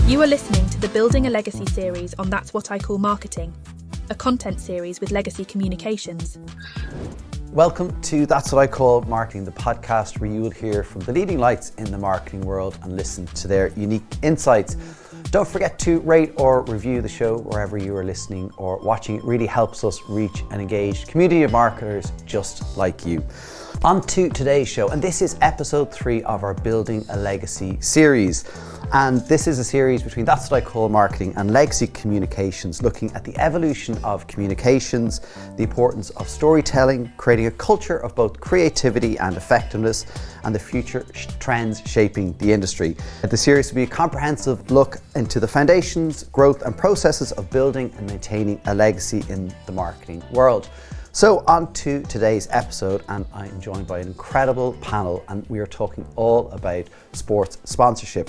You are listening to the Building a Legacy series on That's What I Call Marketing, a content series with Legacy Communications. Welcome to That's What I Call Marketing, the podcast where you will hear from the leading lights in the marketing world and listen to their unique insights. Don't forget to rate or review the show wherever you are listening or watching. It really helps us reach an engaged community of marketers just like you. On to today's show, and this is episode 3 of our Building a Legacy series. And this is a series between That's What I Call Marketing and Legacy Communications, looking at the evolution of communications, the importance of storytelling, creating a culture of both creativity and effectiveness, and the future trends shaping the industry. The series will be a comprehensive look into the foundations, growth and processes of building and maintaining a legacy in the marketing world. So on to today's episode, and I am joined by an incredible panel, and we are talking all about sports sponsorship.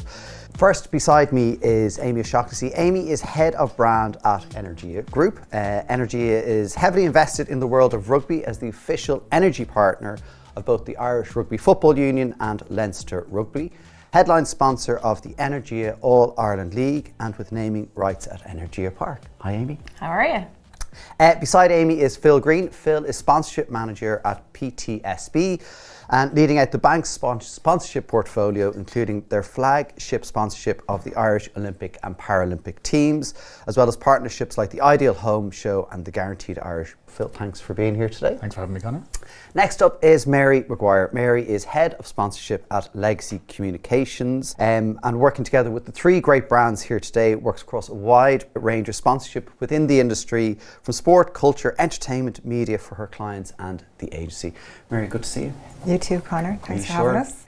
First beside me is Amy O'Shaughnessy. Amy is head of brand at Energia Group. Energia is heavily invested in the world of rugby as the official energy partner of both the Irish Rugby Football Union and Leinster Rugby. Headline sponsor of the Energia All-Ireland League, and with naming rights at Energia Park. Hi Amy. How are you? Beside Amy is Phil Green. Phil is sponsorship manager at PTSB and leading out the bank's sponsorship portfolio, including their flagship sponsorship of the Irish Olympic and Paralympic teams, as well as partnerships like the Ideal Home Show and the Guaranteed Irish. Phil, thanks for being here today. Thanks for having me, Connor. Next up is Mary Maguire. Mary is head of sponsorship at Legacy Communications, and working together with the 3 great brands here today, works across a wide range of sponsorship within the industry, from sport, culture, entertainment, media for her clients and the agency. Mary, good to see you. You too, Connor. Thanks for having us.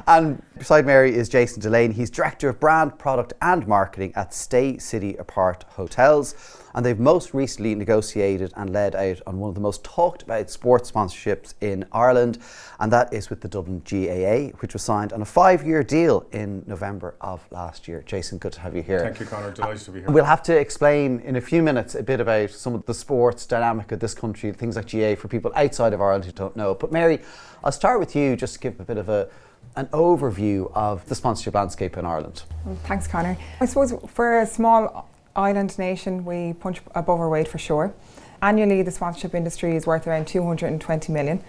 And beside Mary is Jason Delane. He's Director of Brand, Product and Marketing at Stay City Apart Hotels. And they've most recently negotiated and led out on one of the most talked about sports sponsorships in Ireland, and that is with the Dublin GAA, which was signed on a 5-year deal in November of last year. Jason, good to have you here. Thank you, Connor. Delighted to be here. We'll have to explain in a few minutes a bit about some of the sports dynamic of this country, things like GAA for people outside of Ireland who don't know. But Mary, I'll start with you just to give a bit of an overview of the sponsorship landscape in Ireland. Well, thanks, Connor. I suppose for a small island nation, we punch above our weight for sure. Annually, the sponsorship industry is worth around 220 million,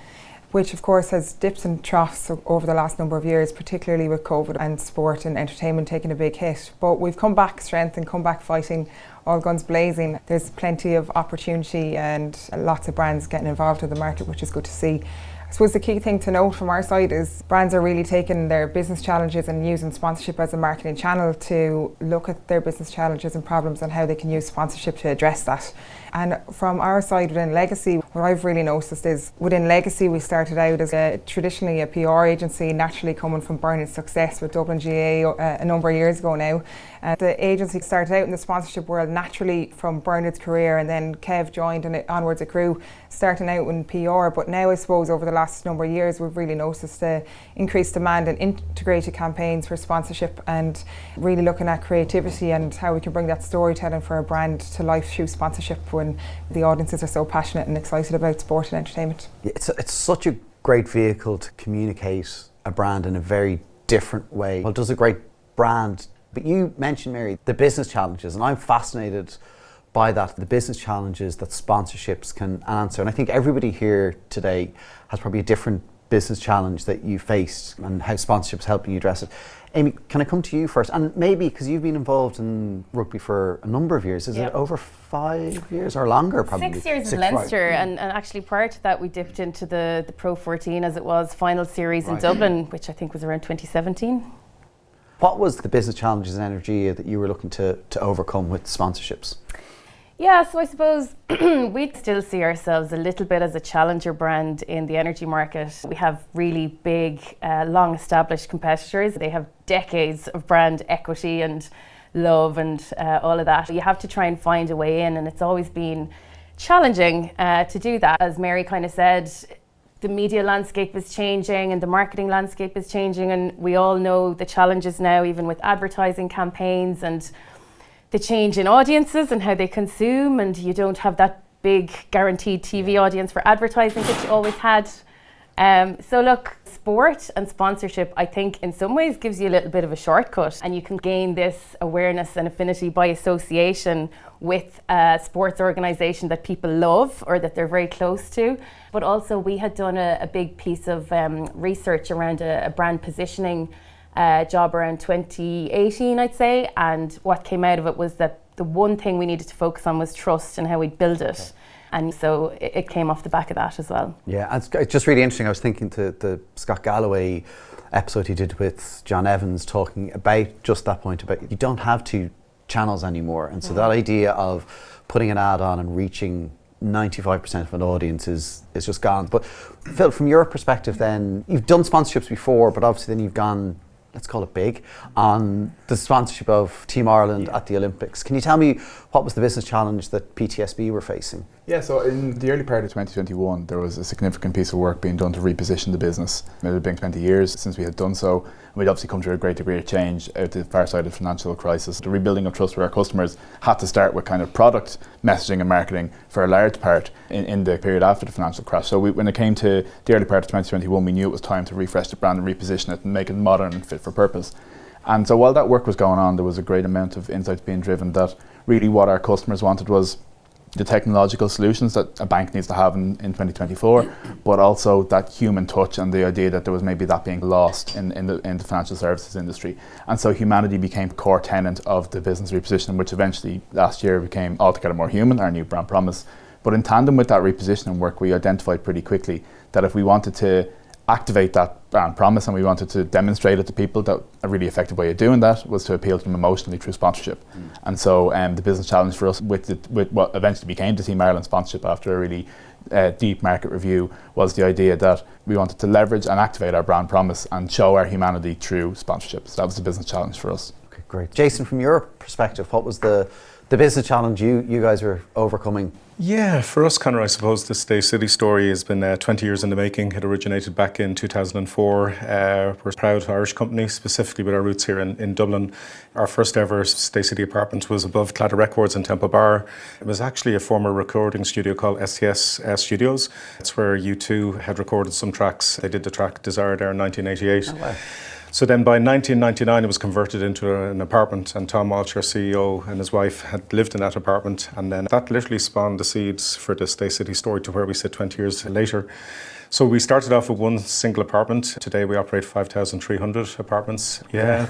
which of course has dips and troughs over the last number of years, particularly with COVID and sport and entertainment taking a big hit. But we've come back strength and come back fighting, all guns blazing. There's plenty of opportunity and lots of brands getting involved in the market, which is good to see. I suppose the key thing to note from our side is brands are really taking their business challenges and using sponsorship as a marketing channel to look at their business challenges and problems and how they can use sponsorship to address that. And from our side within Legacy, what I've really noticed is within Legacy we started out as traditionally a PR agency, naturally coming from Bernard's success with Dublin GAA a number of years ago now. The agency started out in the sponsorship world naturally from Bernard's career, and then Kev joined and onwards it grew, starting out in PR. But now I suppose over the last number of years we've really noticed the increased demand and integrated campaigns for sponsorship, and really looking at creativity and how we can bring that storytelling for a brand to life through sponsorship when the audiences are so passionate and excited about sport and entertainment. It's such a great vehicle to communicate a brand in a very different way. Well, does a great brand, but you mentioned, Mary, the business challenges, and I'm fascinated by that, the business challenges that sponsorships can answer. And I think everybody here today has probably a different business challenge that you faced and how sponsorships helping you address it. Amy, can I come to you first? And maybe, because you've been involved in rugby for a number of years, is it over 5 years or longer probably? 6 years in Leinster, and actually prior to that we dipped into the Pro 14 as it was final series in Dublin, which I think was around 2017. What was the business challenges and energy that you were looking to overcome with sponsorships? Yeah, so I suppose we still see ourselves a little bit as a challenger brand in the energy market. We have really big, long established competitors. They have decades of brand equity and love and all of that. You have to try and find a way in, and it's always been challenging to do that. As Mary kind of said, the media landscape is changing and the marketing landscape is changing, and we all know the challenges now, even with advertising campaigns and the change in audiences and how they consume, and you don't have that big guaranteed TV audience for advertising that you always had. So look, sport and sponsorship, I think in some ways gives you a little bit of a shortcut, and you can gain this awareness and affinity by association with a sports organisation that people love or that they're very close to. But also we had done a big piece of research around a brand positioning job around 2018, I'd say, and what came out of it was that the one thing we needed to focus on was trust and how we build it. Okay. And so it came off the back of that as well. Yeah, it's just really interesting. I was thinking to the Scott Galloway episode he did with John Evans, talking about just that point about you don't have two channels anymore. And so that idea of putting an ad on and reaching 95% of an audience is just gone. But Phil, from your perspective then, you've done sponsorships before, but obviously then you've gone, let's call it big, on the sponsorship of Team Ireland at the Olympics. Can you tell me what was the business challenge that PTSB were facing? Yeah, so in the early part of 2021, there was a significant piece of work being done to reposition the business. It had been 20 years since we had done so, and we'd obviously come through a great degree of change out the far side of the financial crisis. The rebuilding of trust with our customers had to start with kind of product messaging and marketing for a large part in the period after the financial crash. So when it came to the early part of 2021, we knew it was time to refresh the brand and reposition it and make it modern and fit for purpose. And so while that work was going on, there was a great amount of insights being driven that really what our customers wanted was the technological solutions that a bank needs to have in 2024, but also that human touch and the idea that there was maybe that being lost in the financial services industry. And so humanity became a core tenet of the business repositioning, which eventually last year became Altogether More Human, our new brand promise. But in tandem with that repositioning work, we identified pretty quickly that if we wanted to activate that brand promise and we wanted to demonstrate it to people, that a really effective way of doing that was to appeal to them emotionally through sponsorship. And so the business challenge for us with what eventually became the Team Ireland sponsorship after a really deep market review was the idea that we wanted to leverage and activate our brand promise and show our humanity through sponsorship. So that was the business challenge for us. Okay, great. Jason, from your perspective, what was the business challenge you guys are overcoming? Yeah, for us, Conor, I suppose the Stay City story has been 20 years in the making. It originated back in 2004. We're a proud Irish company, specifically with our roots here in Dublin. Our first ever Stay City apartment was above Claddagh Records in Temple Bar. It was actually a former recording studio called STS Studios. It's where U2 had recorded some tracks. They did the track Desire there in 1988. Oh, wow. So then by 1999 it was converted into an apartment, and Tom Walsh, our CEO, and his wife had lived in that apartment, and then that literally spawned the seeds for the Stay City story to where we sit 20 years later. So we started off with one single apartment. Today we operate 5,300 apartments. Yeah.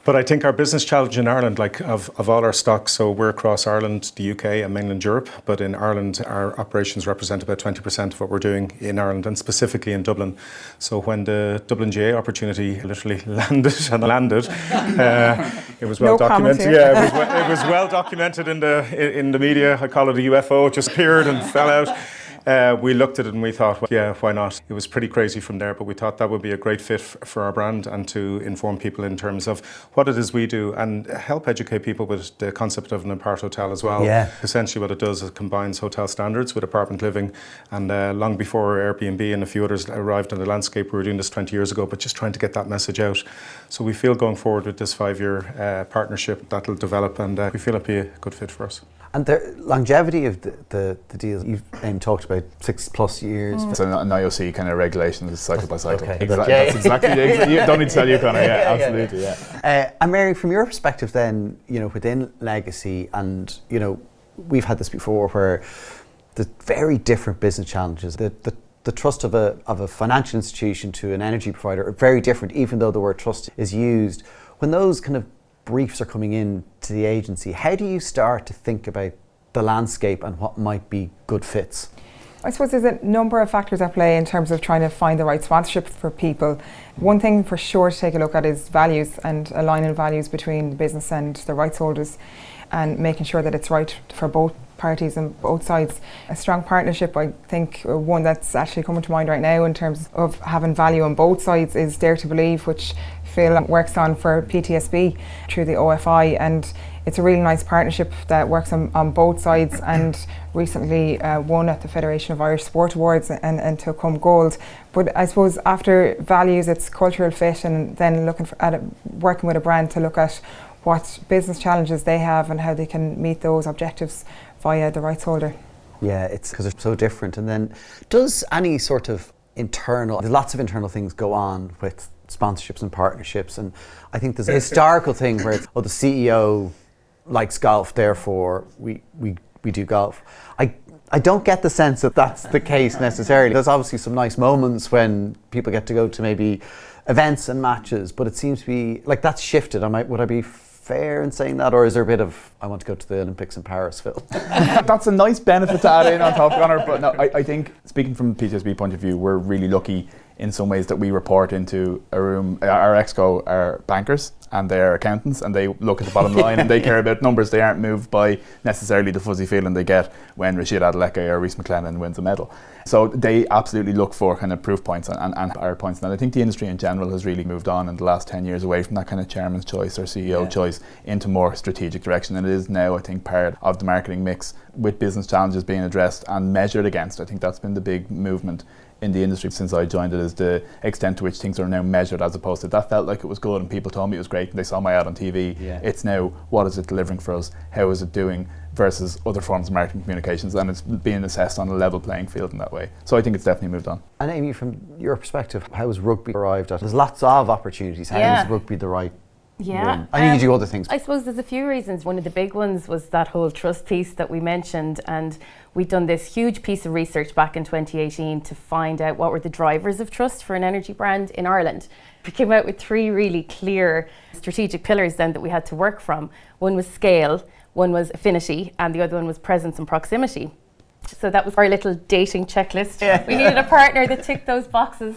But I think our business challenge in Ireland, like of all our stocks, so we're across Ireland, the UK and mainland Europe, but in Ireland our operations represent about 20% of what we're doing in Ireland, and specifically in Dublin. So when the Dublin GA opportunity literally landed, it was well documented. Yeah, it was well documented in the media. I call it a UFO, it just appeared and fell out. We looked at it and we thought, well, yeah, why not? It was pretty crazy from there, but we thought that would be a great fit for our brand and to inform people in terms of what it is we do and help educate people with the concept of an apart hotel as well. Yeah. Essentially what it does is it combines hotel standards with apartment living, and long before Airbnb and a few others arrived on the landscape, we were doing this 20 years ago, but just trying to get that message out. So we feel going forward with this 5-year partnership that'll develop, and we feel it'll be a good fit for us. And the longevity of the deal, you've talked about 6+ years. So now you'll see kind of regulations cycle by cycle. Okay. That's exactly, you don't need to tell you, Conor, absolutely, yeah. And Mary, from your perspective then, within Legacy, and, we've had this before where the very different business challenges, the trust of a financial institution to an energy provider are very different, even though the word trust is used. When those kind of briefs are coming in to the agency, how do you start to think about the landscape and what might be good fits? I suppose there's a number of factors at play in terms of trying to find the right sponsorship for people. One thing for sure to take a look at is values, and aligning values between the business and the rights holders, and making sure that it's right for both parties and both sides. A strong partnership, I think one that's actually coming to mind right now in terms of having value on both sides is Dare to Believe, which Phil works on for PTSB through the OFI, and it's a really nice partnership that works on both sides, and recently won at the Federation of Irish Sport Awards and took home gold. But I suppose after values, it's cultural fit, and then looking at working with a brand to look at what business challenges they have and how they can meet those objectives via the rights holder. Yeah, it's because they're so different. And then does any sort of internal, there's lots of internal things go on with sponsorships and partnerships, and I think there's a historical thing where it's, oh, the CEO likes golf, therefore we do golf. I don't get the sense that that's the case necessarily. There's obviously some nice moments when people get to go to maybe events and matches, but it seems to be like that's shifted. Would I be fair in saying that, or is there a bit of I want to go to the Olympics in Paris, Phil? That's a nice benefit to add in on top, Conor. But no, I think speaking from the PTSB point of view, we're really lucky in some ways that we report into a room. Our exco are bankers and they're accountants, and they look at the bottom line and they care about numbers. They aren't moved by necessarily the fuzzy feeling they get when Rashid Adeleke or Rhys McLennan wins a medal. So they absolutely look for kind of proof points and hard points. And I think the industry in general has really moved on in the last 10 years away from that kind of chairman's choice or CEO choice into more strategic direction. And it is now, I think, part of the marketing mix with business challenges being addressed and measured against. I think that's been the big movement in the industry since I joined it, is the extent to which things are now measured, as opposed to that felt like it was good and people told me it was great and they saw my ad on TV. It's now, what is it delivering for us? How is it doing versus other forms of marketing communications? And it's being assessed on a level playing field in that way. So I think it's definitely moved on. And Amy, from your perspective, how has rugby arrived at? There's lots of opportunities. How is rugby the right one? I think you do other things. I suppose there's a few reasons. One of the big ones was that whole trust piece that we mentioned, and we'd done this huge piece of research back in 2018 to find out what were the drivers of trust for an energy brand in Ireland. We came out with 3 really clear strategic pillars then that we had to work from. One was scale, one was affinity, and the other one was presence and proximity. So that was our little dating checklist. We needed a partner that ticked those boxes.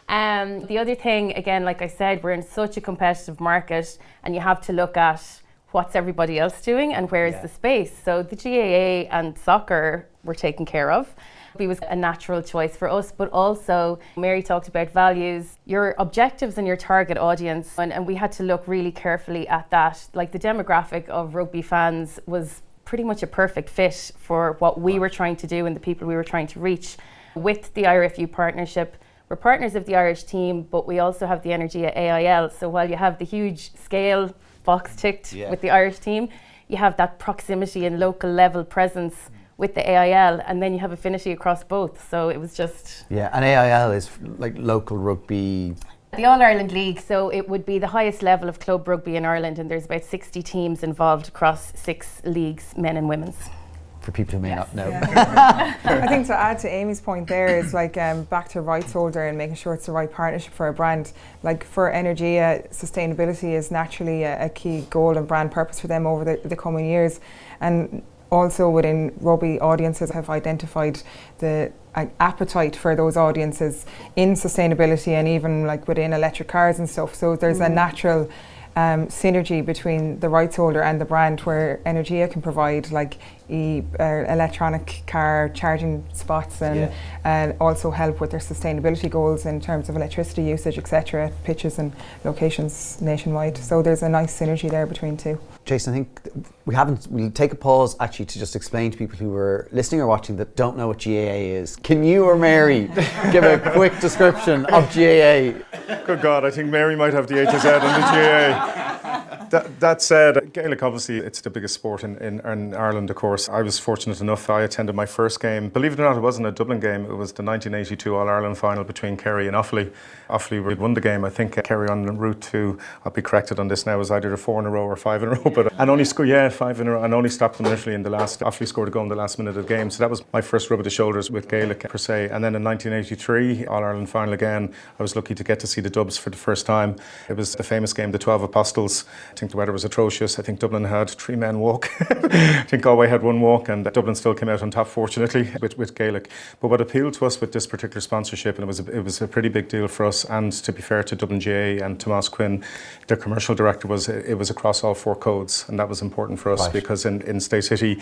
The other thing, again, like I said, we're in such a competitive market, and you have to look at what's everybody else doing and where is the space. So the GAA and soccer were taken care of. It was a natural choice for us, but also Mary talked about values, your objectives and your target audience, and we had to look really carefully at that. Like the demographic of rugby fans was pretty much a perfect fit for what we were trying to do and the people we were trying to reach. With the IRFU partnership, we're partners of the Irish team, but we also have the Energia AIL. So while you have the huge scale box ticked with the Irish team, you have that proximity and local level presence with the AIL, and then you have affinity across both. So it was just... Yeah, and AIL is like local rugby... The All-Ireland League, so it would be the highest level of club rugby in Ireland, and there's about 60 teams involved across 6 leagues, men and women's. For people who may not know. I think to add to Amy's point there is like back to rights holder and making sure it's the right partnership for a brand. Like for Energia, sustainability is naturally a key goal and brand purpose for them over the coming years. And also within rugby, audiences have identified the appetite for those audiences in sustainability and even like within electric cars and stuff. So there's a natural synergy between the rights holder and the brand, where Energia can provide like electronic car charging spots and also help with their sustainability goals in terms of electricity usage, etc., pitches and locations nationwide. So there's a nice synergy there between two. Jason, I think we'll take a pause actually to just explain to people who are listening or watching that don't know what GAA is. Can you or Mary give a quick description of GAA? Good God, I think Mary might have the A to Z on the GAA. That said, Gaelic, obviously, it's the biggest sport in Ireland, of course. I was fortunate enough, I attended my first game. Believe it or not, it wasn't a Dublin game. It was the 1982 All-Ireland final between Kerry and Offaly. Offaly won the game. I think Kerry en route to, I'll be corrected on this now, was either 4 in a row or 5 in a row. But and only scored, 5 in a row, and only stopped them literally in the last. Offaly scored a goal in the last minute of the game. So that was my first rub of the shoulders with Gaelic per se. And then in 1983, All-Ireland final again, I was lucky to get to see the Dubs for the first time. It was the famous game, the 12 Apostles. I think the weather was atrocious. I think Dublin had 3 men walk. I think Galway had 1 walk, and Dublin still came out on top, fortunately, with Gaelic. But what appealed to us with this particular sponsorship, and it was a pretty big deal for us, and to be fair to Dublin GA and Tomás Quinn, their commercial director, it was across all 4 codes, and that was important for us because in Stay City,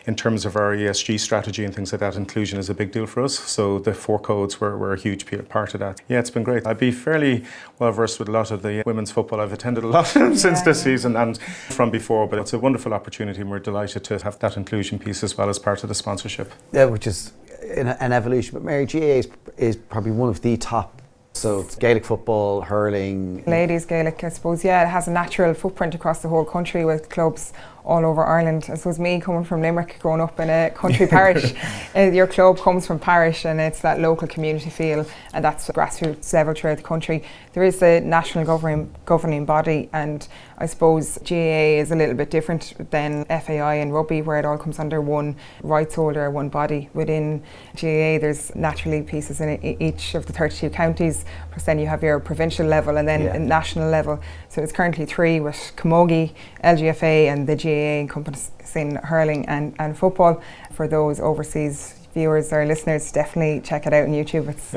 in terms of our ESG strategy and things like that, inclusion is a big deal for us. So the 4 codes were a huge part of that. Yeah, it's been great. I'd be fairly well versed with a lot of the women's football. I've attended a lot since this season and from before, but it's a wonderful opportunity, and we're delighted to have that inclusion piece as well as part of the sponsorship. Yeah, which is an evolution. But Mary, GAA is probably one of the top So it's Gaelic football, hurling. Ladies Gaelic, I suppose, yeah, it has a natural footprint across the whole country with clubs all over Ireland. I suppose me coming from Limerick, growing up in a country parish, your club comes from parish and it's that local community feel, and that's grassroots level throughout the country. There is the national governing body, and I suppose GAA is a little bit different than FAI and rugby, where it all comes under one rights holder, one body. Within GAA there's naturally pieces in each of the 32 counties, plus then you have your provincial level and then national level. So it's currently 3 with Camogie, LGFA and the GAA encompassing hurling and football. For those overseas viewers or listeners, definitely check it out on YouTube. It's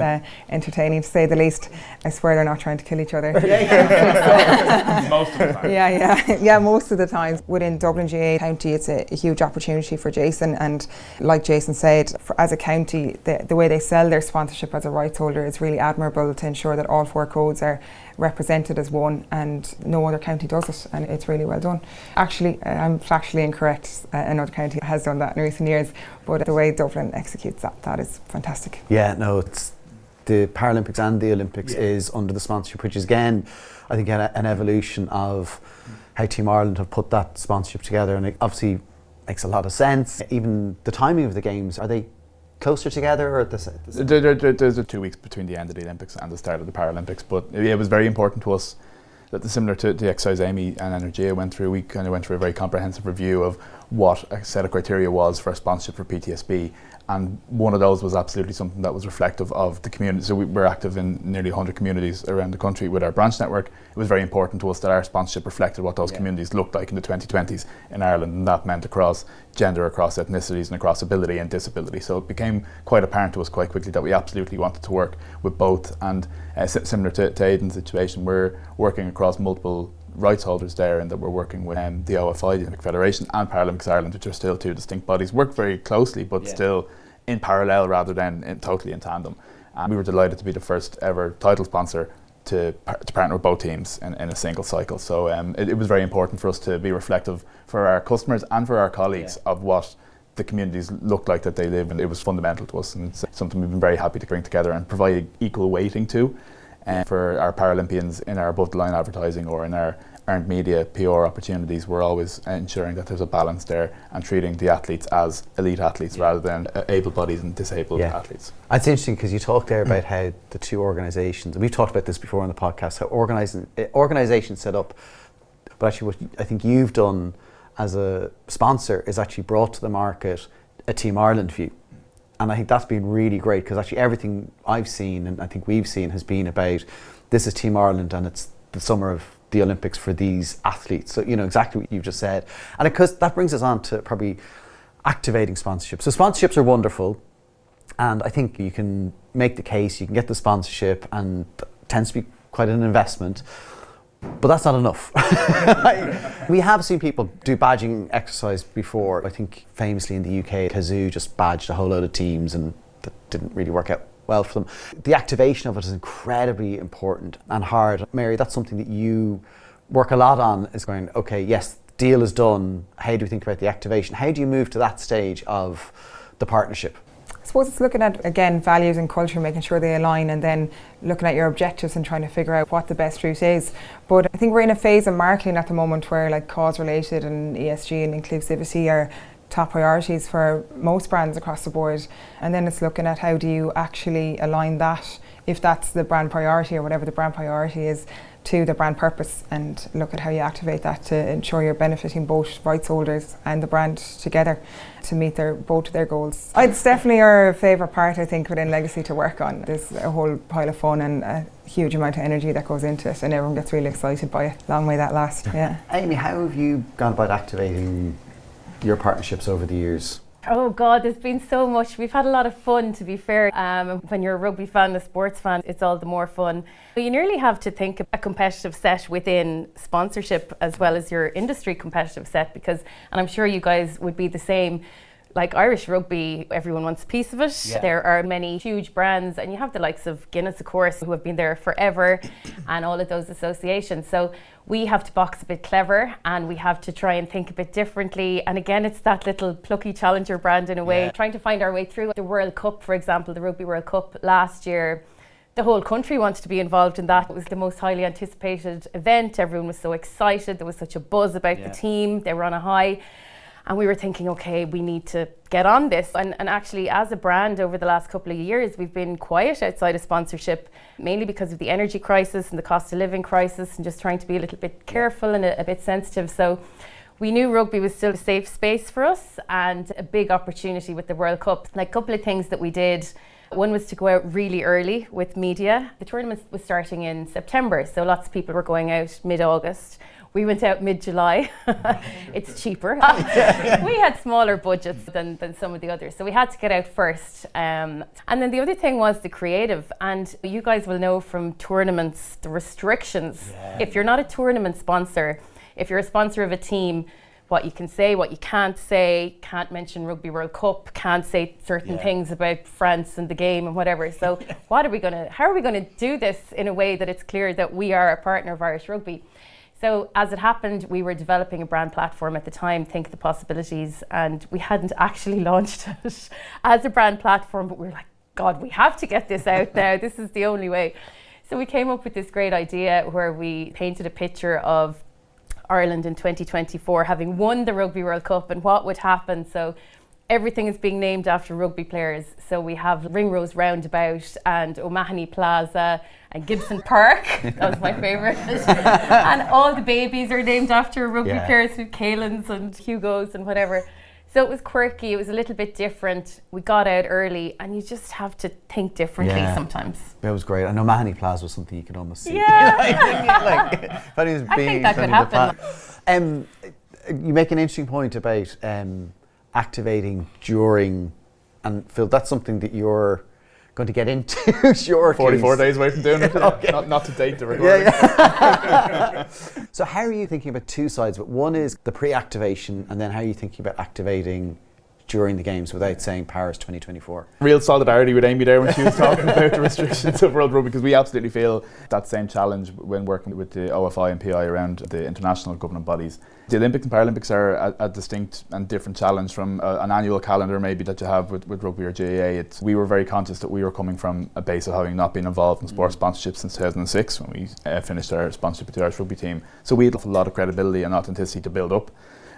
entertaining to say the least. I swear they're not trying to kill each other. Most of the time. Yeah, most of the time. Within Dublin GAA County, it's a huge opportunity for Jason, and like Jason said, as a county, the way they sell their sponsorship as a rights holder is really admirable to ensure that all 4 codes are represented as one, and no other county does it, and it's really well done. Actually, I'm factually incorrect. Another county has done that in recent years, but the way Dublin executes that is fantastic. Yeah, no, it's the Paralympics and the Olympics is under the sponsorship, which is again, I think, an evolution of how Team Ireland have put that sponsorship together, and it obviously makes a lot of sense. Even the timing of the games, are they closer together, or there's a 2 weeks between the end of the Olympics and the start of the Paralympics, but it was very important to us that, similar to the exercise Amy and Energia went through, we kind of went through a very comprehensive review of what a set of criteria was for sponsorship for PTSB, and one of those was absolutely something that was reflective of the community. So we're active in nearly 100 communities around the country with our branch network. It was very important to us that our sponsorship reflected what those communities looked like in the 2020s in Ireland, and that meant across gender, across ethnicities and across ability and disability. So it became quite apparent to us quite quickly that we absolutely wanted to work with both, and similar to Aidan's situation, we're working across multiple rights holders there, and that we're working with the OFI, the Olympic Federation, and Paralympics Ireland, which are still 2 distinct bodies, work very closely but still in parallel rather than totally in tandem. And we were delighted to be the first ever title sponsor to partner with both teams in a single cycle. So it was very important for us to be reflective for our customers and for our colleagues of what the communities look like that they live in. It was fundamental to us, and it's something we've been very happy to bring together and provide equal weighting to. For our Paralympians in our above the line advertising or in our earned media PR opportunities, we're always ensuring that there's a balance there and treating the athletes as elite athletes rather than able-bodied and disabled athletes. It's interesting because you talked there about how the 2 organisations, and we've talked about this before on the podcast, how organisations set up, but actually what I think you've done as a sponsor is actually brought to the market a Team Ireland view. And I think that's been really great, because actually everything I've seen and I think we've seen has been about, this is Team Ireland and it's the summer of the Olympics for these athletes. So, exactly what you've just said. And because that brings us on to probably activating sponsorships. So sponsorships are wonderful, and I think you can make the case, you can get the sponsorship, and it tends to be quite an investment. But that's not enough. We have seen people do badging exercise before. I think famously in the UK, Kazoo just badged a whole load of teams, and that didn't really work out well for them. The activation of it is incredibly important and hard. Mary, that's something that you work a lot on, is going, okay, yes, deal is done. How do we think about the activation? How do you move to that stage of the partnership? I suppose it's looking at, again, values and culture, making sure they align, and then looking at your objectives and trying to figure out what the best route is. But I think we're in a phase of marketing at the moment where like cause related and ESG and inclusivity are top priorities for most brands across the board. And then it's looking at how do you actually align that, if that's the brand priority or whatever the brand priority is, to the brand purpose, and look at how you activate that to ensure you're benefiting both rights holders and the brand together to meet both their goals. It's definitely our favourite part, I think, within Legacy to work on. There's a whole pile of fun and a huge amount of energy that goes into it, and everyone gets really excited by it. Long may that last. Amy, how have you gone about activating your partnerships over the years? Oh God, there's been so much. We've had a lot of fun, to be fair. When you're a rugby fan, a sports fan, it's all the more fun. But you nearly have to think of a competitive set within sponsorship as well as your industry competitive set, because, and I'm sure you guys would be the same, like Irish rugby, everyone wants a piece of it. Yeah. There are many huge brands, and you have the likes of Guinness, of course, who have been there forever, and all of those associations. So we have to box a bit clever, and we have to try and think a bit differently. And again, it's that little plucky challenger brand in a way, trying to find our way through. The World Cup, for example, the Rugby World Cup last year, the whole country wanted to be involved in that. It was the most highly anticipated event. Everyone was so excited. There was such a buzz about the team. They were on a high. And we were thinking, okay, we need to get on this. And actually, as a brand over the last couple of years, we've been quiet outside of sponsorship, mainly because of the energy crisis and the cost of living crisis, and just trying to be a little bit careful and a bit sensitive. So we knew rugby was still a safe space for us and a big opportunity with the World Cup. Like, a couple of things that we did. One was to go out really early with media. The tournament was starting in September, so lots of people were going out mid-August. We went out mid-July. It's cheaper. We had smaller budgets than some of the others, so we had to get out first. And then the other thing was the creative. And you guys will know from tournaments, the restrictions. Yeah. If you're not a tournament sponsor, if you're a sponsor of a team, what you can say, what you can't say, can't mention Rugby World Cup, can't say certain things about France and the game and whatever. So how are we gonna do this in a way that it's clear that we are a partner of Irish Rugby? So as it happened, we were developing a brand platform at the time, Think the Possibilities, and we hadn't actually launched it as a brand platform, but we were like, God, we have to get this out now. This is the only way. So we came up with this great idea where we painted a picture of Ireland in 2024 having won the Rugby World Cup and what would happen. So everything is being named after rugby players. So we have Ringrose Roundabout and O'Mahony Plaza and Gibson Park. That was my favourite. And all the babies are named after rugby players, with Kalins and Hugos and whatever. So it was quirky, it was a little bit different. We got out early, and you just have to think differently sometimes. It was great. I know Mahoney Plaza was something you could almost see. Yeah. I think that could happen. You make an interesting point about activating during, and Phil, that's something that you're going to get into shortly. 44 days away from doing it. Okay. Not to date the recording. So how are you thinking about two sides of it? One is the pre-activation, and then how are you thinking about activating during the games without saying Paris 2024? Real solidarity with Amy there when she was talking about the restrictions of World Rugby, because we absolutely feel that same challenge when working with the OFI and PI around the international governing bodies. The Olympics and Paralympics are a distinct and different challenge from an annual calendar maybe that you have with rugby or GAA. We were very conscious that we were coming from a base of having not been involved in sports sponsorship since 2006 when we finished our sponsorship with the Irish Rugby team. So we had a lot of credibility and authenticity to build up.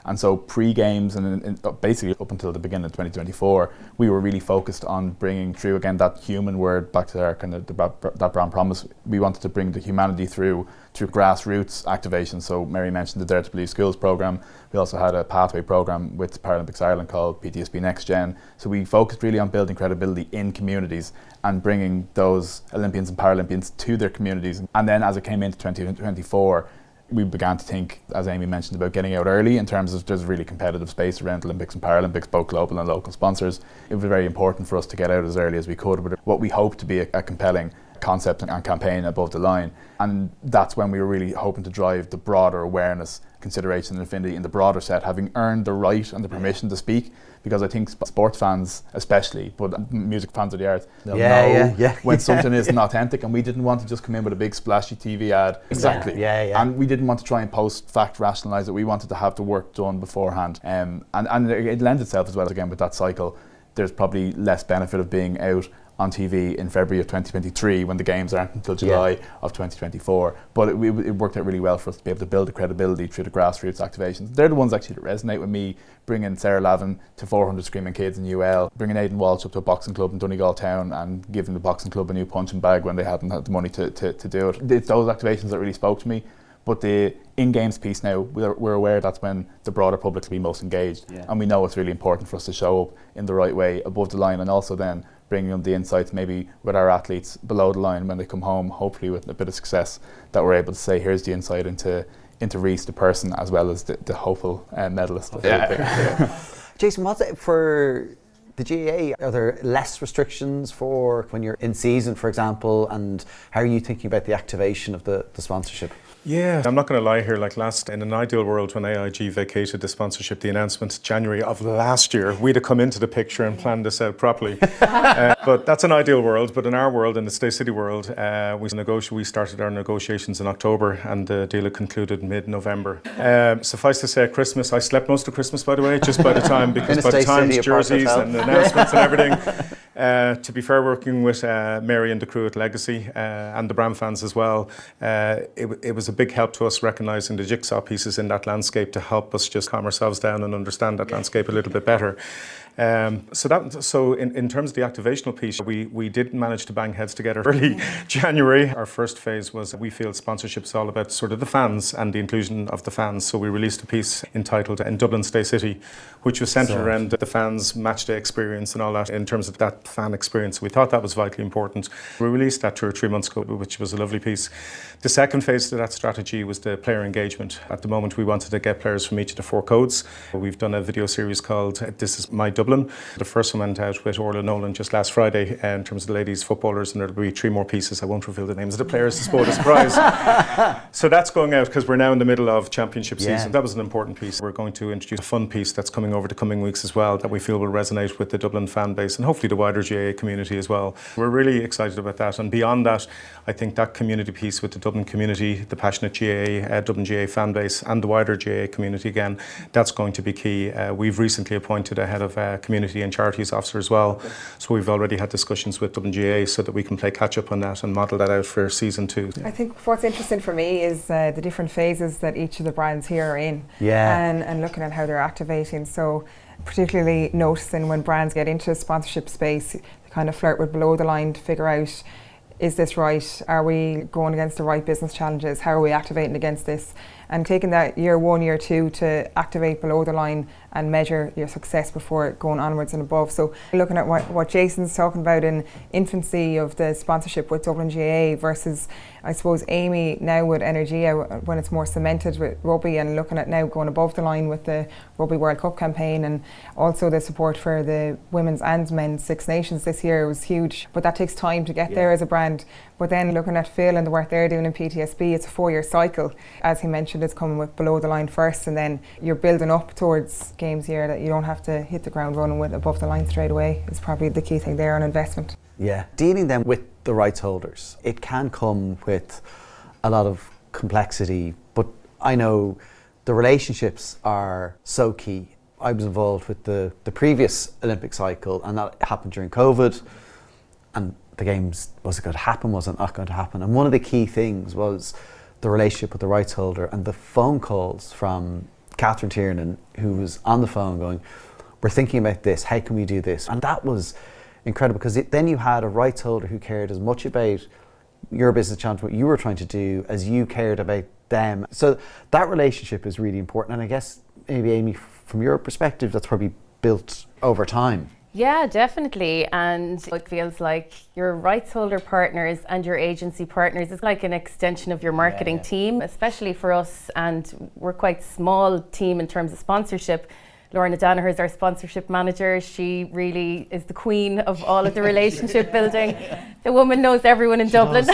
And so pre-games and basically up until the beginning of 2024, we were really focused on bringing through, again, that human word back to our kind of that brand promise. We wanted to bring the humanity through grassroots activation. So Mary mentioned the Dare to Believe Schools programme. We also had a pathway programme with Paralympics Ireland called PTSB Next Gen. So we focused really on building credibility in communities and bringing those Olympians and Paralympians to their communities. And then as it came into 2024, we began to think, as Amy mentioned, about getting out early in terms of there's a really competitive space around Olympics and Paralympics, both global and local sponsors. It was very important for us to get out as early as we could with what we hoped to be a compelling concept and campaign above the line. And that's when we were really hoping to drive the broader awareness, consideration and affinity in the broader set, having earned the right and the permission to speak. Because I think sports fans especially, but music fans of the arts, they'll know when something isn't authentic, and we didn't want to just come in with a big splashy TV ad. Exactly. And we didn't want to try and post-fact rationalise it. We wanted to have the work done beforehand. And it lends itself as well, again, with that cycle. There's probably less benefit of being out on TV in February of 2023 when the games aren't until July of 2024. But it worked out really well for us to be able to build the credibility through the grassroots activations. They're the ones actually that resonate with me, bringing Sarah Lavin to 400 Screaming Kids in UL, bringing Aidan Walsh up to a boxing club in Donegal Town and giving the boxing club a new punching bag when they hadn't had the money to do it. It's those activations that really spoke to me. But the in-games piece now, we're aware that's when the broader public will be most engaged. And we know it's really important for us to show up in the right way above the line, and also then bringing them the insights maybe with our athletes below the line when they come home, hopefully with a bit of success, that we're able to say, here's the insight into Reece, the person, as well as the hopeful medalist. Jason, what's it for the GAA? Are there less restrictions for when you're in season, for example, and how are you thinking about the activation of the sponsorship? Yeah, I'm not going to lie here, in an ideal world when AIG vacated the sponsorship, the announcement January of last year, we'd have come into the picture and planned this out properly. But that's an ideal world. But in our world, in the Stay City world, we started our negotiations in October and the deal concluded mid-November. Suffice to say, at Christmas, I slept most of Christmas, by the way, just by the time, because by the time jerseys and announcements and everything, To be fair, working with Mary and the crew at Legacy and the Bram fans as well, it was a big help to us recognising the jigsaw pieces in that landscape to help us just calm ourselves down and understand that landscape a little bit better. So in terms of the activational piece, we did manage to bang heads together early January. Our first phase was, we feel sponsorship is all about sort of the fans and the inclusion of the fans. So we released a piece entitled In Dublin Stay City, which was centred around the fans' match day experience and all that in terms of that fan experience. We thought that was vitally important. We released that 2 or 3 months ago, which was a lovely piece. The second phase to that strategy was the player engagement. At the moment, we wanted to get players from each of the 4 codes. We've done a video series called This Is My Dublin. The first one went out with Orla Nolan just last Friday in terms of the ladies footballers, and there'll be 3 more pieces. I won't reveal the names of the players to spoil the surprise. So that's going out because we're now in the middle of championship season. That was an important piece. We're going to introduce a fun piece that's coming over the coming weeks as well that we feel will resonate with the Dublin fan base and hopefully the wider GAA community as well. We're really excited about that, and beyond that, I think that community piece with the Dublin community, the passionate GAA, Dublin GAA fan base and the wider GAA community again, that's going to be key. We've recently appointed a head of community and charities officer as well, so we've already had discussions with Dublin GAA so that we can play catch up on that and model that out for season 2. I think what's interesting for me is the different phases that each of the brands here are in, and looking at how they're activating. So particularly noticing when brands get into sponsorship space, they kind of flirt with below the line to figure out, is this right? Are we going against the right business challenges? How are we activating against this? And taking that year 1, year 2 to activate below the line and measure your success before going onwards and above. So looking at what Jason's talking about in infancy of the sponsorship with Dublin GAA versus, I suppose, Amy now with Energia when it's more cemented with rugby, and looking at now going above the line with the Rugby World Cup campaign, and also the support for the women's and men's Six Nations this year was huge. But that takes time to get there as a brand. But then looking at Phil and the work they're doing in PTSB, it's a 4-year cycle. As he mentioned, it's coming with below the line first, and then you're building up towards games here that you don't have to hit the ground running with above the line straight away is probably the key thing there on investment. Yeah, dealing then with the rights holders, it can come with a lot of complexity, but I know the relationships are so key. I was involved with the previous Olympic cycle, and that happened during COVID, and the games, was it going to happen, was it not going to happen? And one of the key things was the relationship with the rights holder, and the phone calls from Catherine Tiernan, who was on the phone going, we're thinking about this, how can we do this? And that was incredible, because then you had a rights holder who cared as much about your business challenge, what you were trying to do, as you cared about them. So that relationship is really important, and I guess maybe, Amy, from your perspective, that's probably built over time. Yeah, definitely. And it feels like your rights holder partners and your agency partners is like an extension of your marketing team, especially for us. And we're quite small team in terms of sponsorship. Lorna Danaher is our sponsorship manager. She really is the queen of all of the relationship building. The woman knows everyone in Dublin.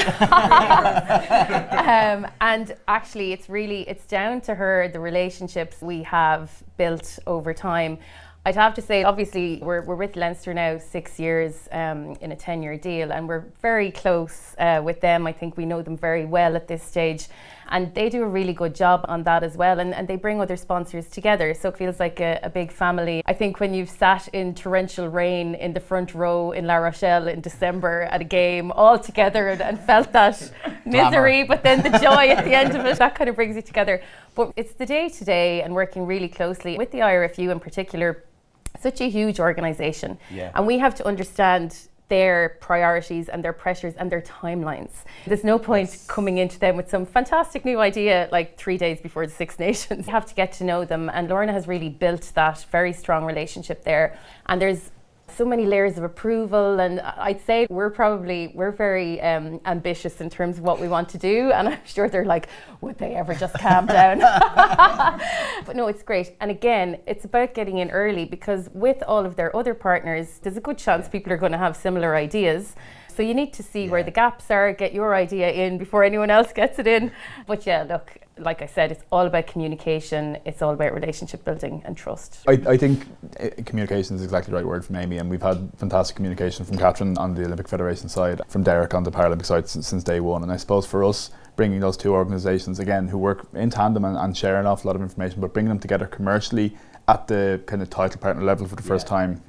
And actually it's down to her, the relationships we have built over time. I'd have to say, obviously, we're with Leinster now 6 years in a 10-year deal, and we're very close with them. I think we know them very well at this stage, and they do a really good job on that as well, and they bring other sponsors together, so it feels like a big family. I think when you've sat in torrential rain in the front row in La Rochelle in December at a game all together and felt that misery, but then the joy at the end of it, that kind of brings you together. But it's the day-to-day and working really closely with the IRFU in particular. Such a huge organisation, and we have to understand their priorities and their pressures and their timelines. There's no point coming into them with some fantastic new idea like 3 days before the Six Nations. You have to get to know them, and Lorna has really built that very strong relationship there, and there's so many layers of approval, and I'd say we're very ambitious in terms of what we want to do, and I'm sure they're like, would they ever just calm down? But no, it's great. And again, it's about getting in early, because with all of their other partners, there's a good chance people are going to have similar ideas. So you need to see where the gaps are, get your idea in before anyone else gets it in. But yeah, look, like I said, it's all about communication. It's all about relationship building and trust. I think communication is exactly the right word from Amy, and we've had fantastic communication from Catherine on the Olympic Federation side, from Derek on the Paralympic side since day one. And I suppose for us, bringing those two organisations, again, who work in tandem and share an awful lot of information, but bringing them together commercially at the kind of title partner level for the first time,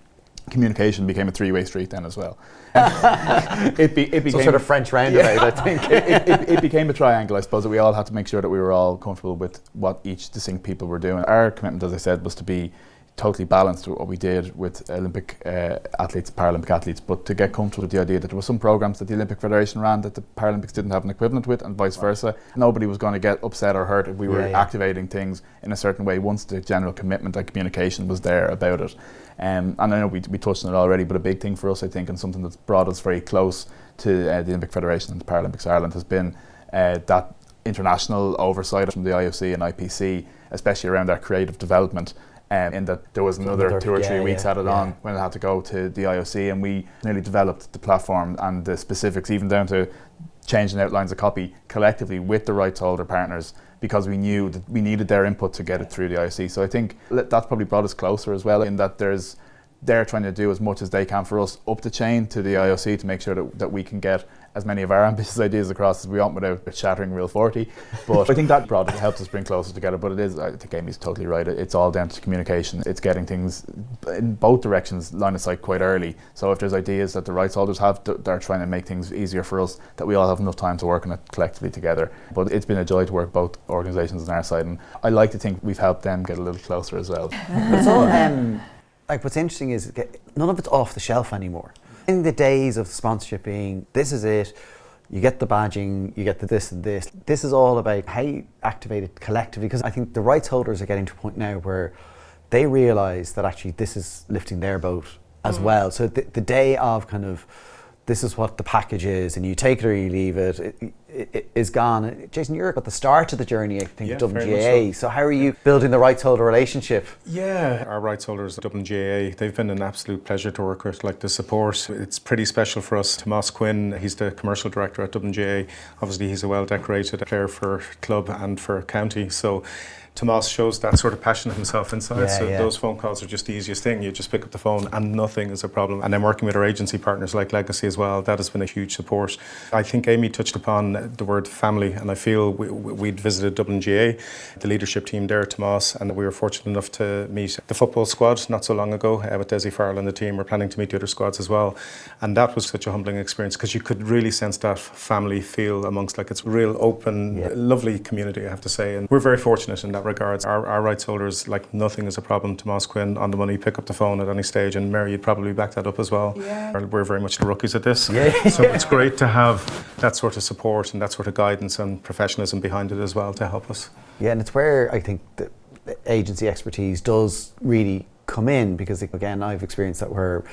communication became a three-way street then as well. It became some sort of French roundabout, I think. It became a triangle, I suppose, that we all had to make sure that we were all comfortable with what each distinct people were doing. Our commitment, as I said, was to be totally balanced with what we did with Olympic athletes, Paralympic athletes, but to get comfortable with the idea that there were some programs that the Olympic Federation ran that the Paralympics didn't have an equivalent with, and vice versa. Nobody was going to get upset or hurt if we were activating things in a certain way once the general commitment and communication was there about it. And I know we touched on it already, but a big thing for us, I think, and something that's brought us very close to the Olympic Federation and the Paralympics Ireland has been that international oversight from the IOC and IPC, especially around our creative development. In that there was another 2 or 3 weeks added on when it had to go to the IOC, and we nearly developed the platform and the specifics, even down to changing outlines of copy collectively with the rights holder partners, because we knew that we needed their input to get it through the IOC. So I think that's probably brought us closer as well, in that they're trying to do as much as they can for us up the chain to the IOC to make sure that we can get as many of our ambitious ideas across as we want without shattering Rule 40. But I think that helps us bring closer together. But it is, I think Amy's totally right, it's all down to communication. It's getting things in both directions line of sight quite early. So if there's ideas that the rights holders have, they're trying to make things easier for us, that we all have enough time to work on it collectively together. But it's been a joy to work both organisations on our side, and I like to think we've helped them get a little closer as well. It's all, like, what's interesting is none of it's off the shelf anymore. In the days of sponsorship being, this is it, you get the badging, you get the this and this. This is all about how you activate it collectively, because I think the rights holders are getting to a point now where they realise that actually this is lifting their boat as well. So the day of kind of, this is what the package is, and you take it or you leave it, it is gone. Jason, you're at the start of the journey, I think, of Dublin GAA. So how are you building the rights holder relationship? Yeah, our rights holders at Dublin GAA, they've been an absolute pleasure to work with. Like, the support, it's pretty special for us. Tomás Quinn, he's the commercial director at Dublin GAA. Obviously, he's a well-decorated player for club and for county. So Tomás shows that sort of passion himself inside, those phone calls are just the easiest thing. You just pick up the phone and nothing is a problem. And then working with our agency partners like Legacy as well, that has been a huge support. I think Amy touched upon the word family, and I feel we'd visited Dublin GAA, the leadership team there, Tomás, and we were fortunate enough to meet the football squad not so long ago with Desi Farrell and the team. We're planning to meet the other squads as well. And that was such a humbling experience, because you could really sense that family feel amongst, like, it's a real open, lovely community, I have to say. And we're very fortunate in that regards. Our rights holders, like, nothing is a problem. Tomás Quinn, on the money, pick up the phone at any stage, and Mary, you'd probably back that up as well. We're very much the rookies at this. So it's great to have that sort of support and that sort of guidance and professionalism behind it as well to help us. Yeah, and it's where I think the agency expertise does really come in, because, again, I've experienced that where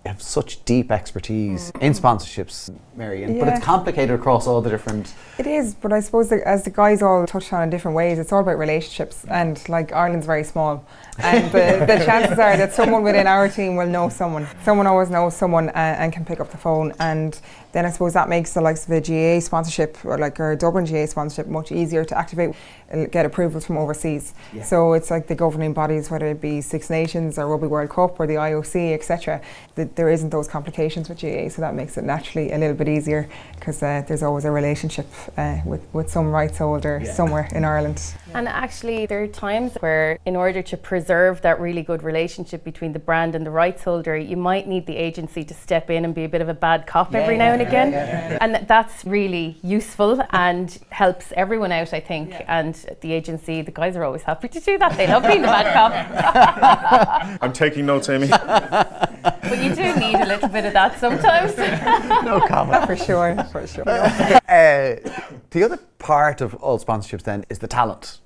have such deep expertise in sponsorships, Mary, but it's complicated across all the different... It is, but I suppose that, as the guys all touched on in different ways, it's all about relationships, and, like, Ireland's very small, and the chances are that someone within our team will know someone. Someone always knows someone and can pick up the phone, and then I suppose that makes the likes of a GAA sponsorship, or like our Dublin GAA sponsorship, much easier to activate and get approvals from overseas. So it's like the governing bodies, whether it be Six Nations or Rugby World Cup or the IOC, etc., that there isn't those complications with GAA, so that makes it naturally a little bit easier, because there's always a relationship with some rights holder somewhere in Ireland. And actually, there are times where, in order to preserve that really good relationship between the brand and the rights holder, you might need the agency to step in and be a bit of a bad cop every now and again. And that's really useful and helps everyone out, I think. And the agency, the guys are always happy to do that. They love being the bad cop. I'm taking notes, Amy. But you do need a little bit of that sometimes. No comment. For sure. The other part of all sponsorships then is the talent.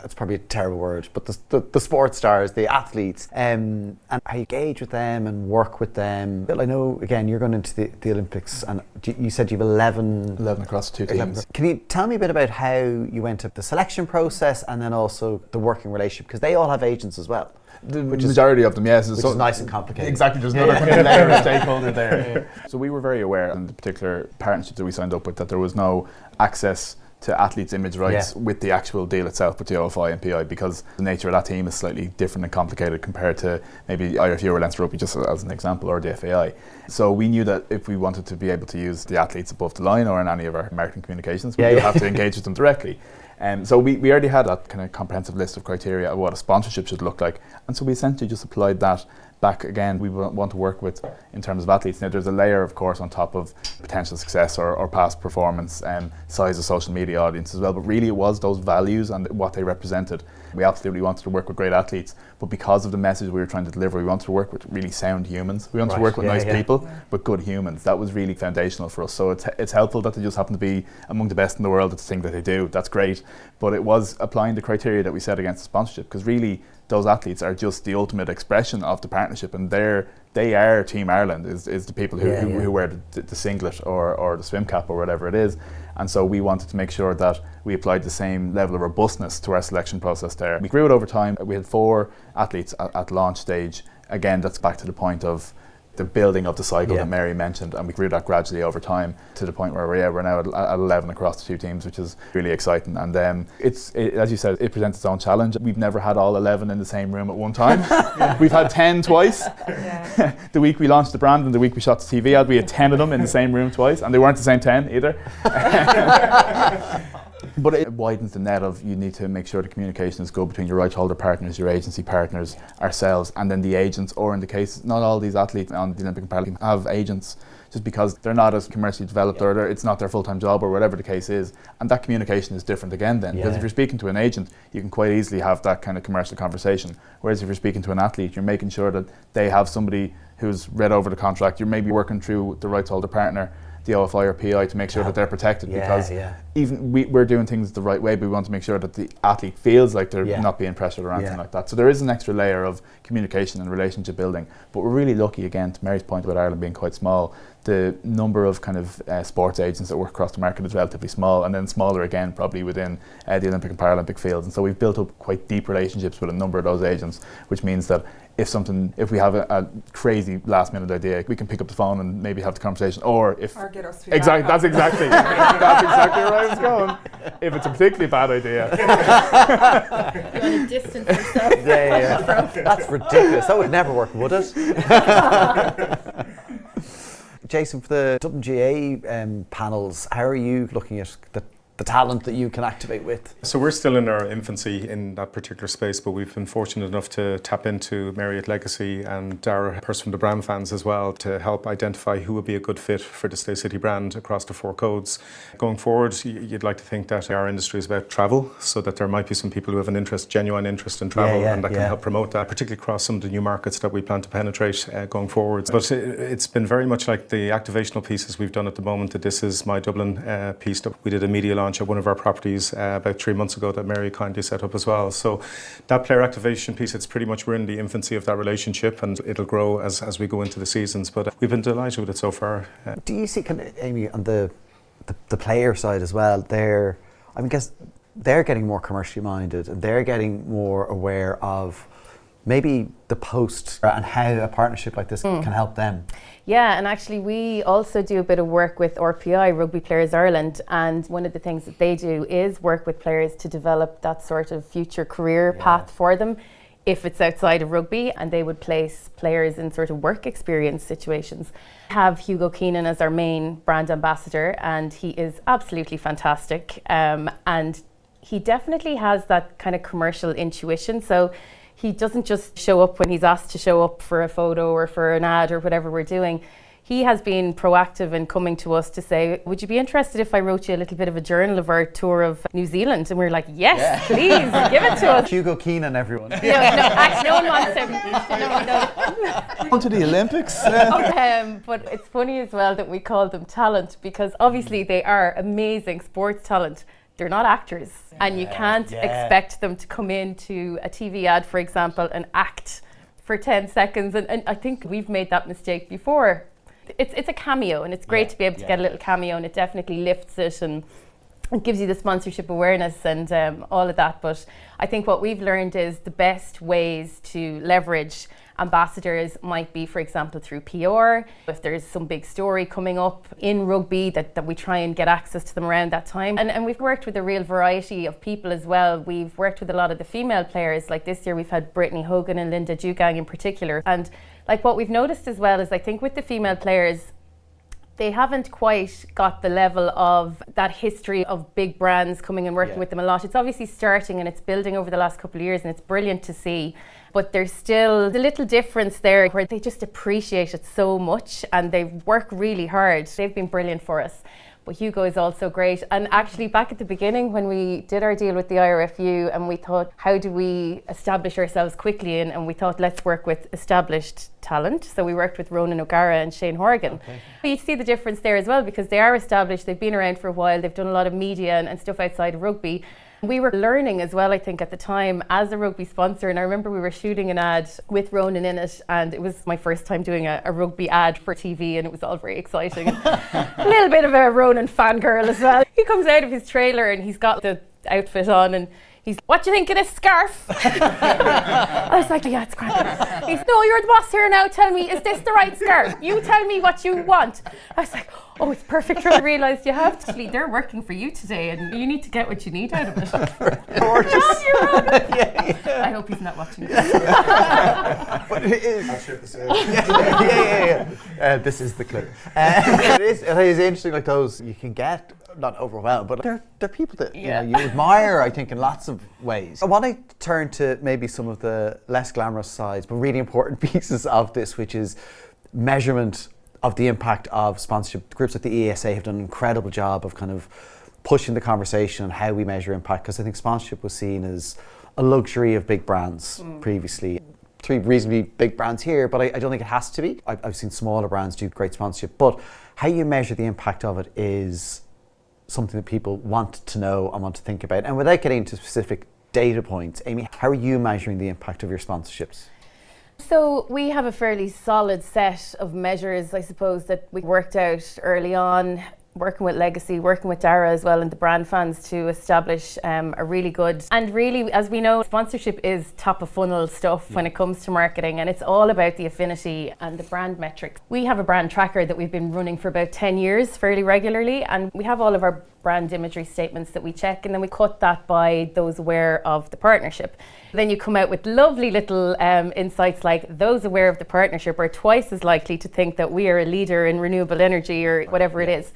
It's probably a terrible word, but the sports stars, the athletes, and how you engage with them and work with them. Bill, I know, again, you're going into the Olympics, and you said you have 11 across the two teams. Can you tell me a bit about how you went up the selection process and then also the working relationship, because they all have agents as well? The majority of them, yes. Which is nice and complicated. Exactly, there's another layer of stakeholder there. So we were very aware in the particular partnership that we signed up with that there was no access to athletes' image rights with the actual deal itself with the OFI and PI, because the nature of that team is slightly different and complicated compared to maybe IRFU or Leinster Rugby, just as an example, or the FAI. So we knew that if we wanted to be able to use the athletes above the line or in any of our marketing communications, we would have to engage with them directly. So we already had that kind of comprehensive list of criteria of what a sponsorship should look like, and so we essentially just applied that back again, we want to work with in terms of athletes. Now there's a layer, of course, on top of potential success or past performance, size of social media audience as well, but really it was those values and what they represented. We absolutely wanted to work with great athletes, but because of the message we were trying to deliver, we wanted to work with really sound humans. We wanted to work with nice people, but good humans. That was really foundational for us. So it's helpful that they just happen to be among the best in the world at the thing that they do. That's great, but it was applying the criteria that we set against the sponsorship, because really those athletes are just the ultimate expression of the partnership, and they are Team Ireland, is the people who wear the singlet or the swim cap or whatever it is. And so we wanted to make sure that we applied the same level of robustness to our selection process there. We grew it over time. We had 4 athletes at launch stage. Again, that's back to the point of the building of the cycle that Mary mentioned, and we grew that gradually over time to the point where we're now at 11 across the 2 teams, which is really exciting. And it, as you said, it presents its own challenge. We've never had all 11 in the same room at one time. We've had 10 twice. The week we launched the brand and the week we shot the TV ad, we had 10 of them in the same room twice, and they weren't the same 10 either. But it widens the net of, you need to make sure the communication is good between your rights holder partners, your agency partners, ourselves, and then the agents, or in the case, not all these athletes on the Olympic and Paralympic have agents just because they're not as commercially developed or it's not their full-time job or whatever the case is. And that communication is different again then, because if you're speaking to an agent, you can quite easily have that kind of commercial conversation. Whereas if you're speaking to an athlete, you're making sure that they have somebody who's read over the contract. You're maybe working through the rights holder partner, the OFI or PI, to make sure that they're protected, because even we're doing things the right way, but we want to make sure that the athlete feels like they're not being pressured or anything like that. So there is an extra layer of communication and relationship building, but we're really lucky, again, to Mary's point about Ireland being quite small, the number of kind of sports agents that work across the market is relatively small, and then smaller again probably within the Olympic and Paralympic fields. And so we've built up quite deep relationships with a number of those agents, which means that if we have a crazy last minute idea, we can pick up the phone and maybe have the conversation, or get us to that's exactly where I was going. If it's a particularly bad idea, you want to distance yourself. That's ridiculous. That would never work, would it? Jason, for the WGA panels, how are you looking at the talent that you can activate with? So we're still in our infancy in that particular space, but we've been fortunate enough to tap into Mary at Legacy and Dara, a person from the brand fans as well, to help identify who would be a good fit for the Stay City brand across the 4 codes. Going forward, you'd like to think that our industry is about travel, so that there might be some people who have an genuine interest in travel, and that can help promote that, particularly across some of the new markets that we plan to penetrate going forward. But it's been very much like the activational pieces we've done at the moment. That This Is My Dublin piece that we did a media launch at one of our properties about 3 months ago that Mary kindly set up as well. So that player activation piece, it's pretty much, we're in the infancy of that relationship, and it'll grow as we go into the seasons, but we've been delighted with it so far. Do you see, Amy, on the player side as well, they're getting more commercially minded, and they're getting more aware of maybe the post and how a partnership like this can help them? Yeah, and actually we also do a bit of work with RPI, Rugby Players Ireland, and one of the things that they do is work with players to develop that sort of future career path for them if it's outside of rugby, and they would place players in sort of work experience situations. Have Hugo Keenan as our main brand ambassador, and he is absolutely fantastic, and he definitely has that kind of commercial intuition. So he doesn't just show up when he's asked to show up for a photo or for an ad or whatever we're doing. He has been proactive in coming to us to say, would you be interested if I wrote you a little bit of a journal of our tour of New Zealand? And we're like, yes, please, give it to us. Hugo Keenan, everyone. Actually, no one wants him. On to the Olympics. But it's funny as well that we call them talent, because obviously they are amazing sports talent. They're not actors, and you can't expect them to come into a TV ad, for example, and act for 10 seconds. And I think we've made that mistake before. It's a cameo, and it's great to be able to get a little cameo, and it definitely lifts it and it gives you the sponsorship awareness and all of that. But I think what we've learned is the best ways to leverage ambassadors might be, for example, through PR. If there's some big story coming up in rugby, that we try and get access to them around that time. And we've worked with a real variety of people as well. We've worked with a lot of the female players. Like this year we've had Brittany Hogan and Linda Dugang in particular. And like what we've noticed as well is, I think with the female players, They haven't quite got the level of that history of big brands coming and working with them a lot. It's obviously starting and it's building over the last couple of years, and it's brilliant to see. But there's still the little difference there where they just appreciate it so much and they work really hard. They've been brilliant for us. But Hugo is also great. And actually back at the beginning when we did our deal with the IRFU and we thought, how do we establish ourselves quickly? And we thought, let's work with established talent. So we worked with Ronan O'Gara and Shane Horgan. Okay. You see the difference there as well, because they are established, they've been around for a while, they've done a lot of media and stuff outside of rugby. We were learning as well, I think, at the time as a rugby sponsor, and I remember we were shooting an ad with Ronan in it, and it was my first time doing a rugby ad for TV, and it was all very exciting. A little bit of a Ronan fangirl as well. He comes out of his trailer and he's got the outfit on and he's, what do you think of this scarf? I was like, yeah, it's great. He's, no, you're the boss here now, tell me, is this the right scarf? You tell me what you want. I was like, oh, it's perfect. I realised you have to. They're working for you today and you need to get what you need out of it. Gorgeous. I hope he's not watching this. But it is. I'll share the same. This is the clip. It is interesting, like those you can get not overwhelmed, but they're people that you admire, I think, in lots of ways. I want to turn to maybe some of the less glamorous sides, but really important pieces of this, which is measurement of the impact of sponsorship. Groups like the ESA have done an incredible job of kind of pushing the conversation on how we measure impact, because I think sponsorship was seen as a luxury of big brands previously. 3 reasonably big brands here, but I don't think it has to be. I've seen smaller brands do great sponsorship, but how you measure the impact of it is something that people want to know and want to think about. And without getting into specific data points, Amy, how are you measuring the impact of your sponsorships? So we have a fairly solid set of measures, I suppose, that we worked out early on, working with Legacy, working with Dara as well, and the brand fans to establish a really good, and really, as we know, sponsorship is top of funnel stuff when it comes to marketing, and it's all about the affinity and the brand metrics. We have a brand tracker that we've been running for about 10 years fairly regularly, and we have all of our brand imagery statements that we check, and then we cut that by those aware of the partnership. Then you come out with lovely little insights like those aware of the partnership are twice as likely to think that we are a leader in renewable energy or whatever it is.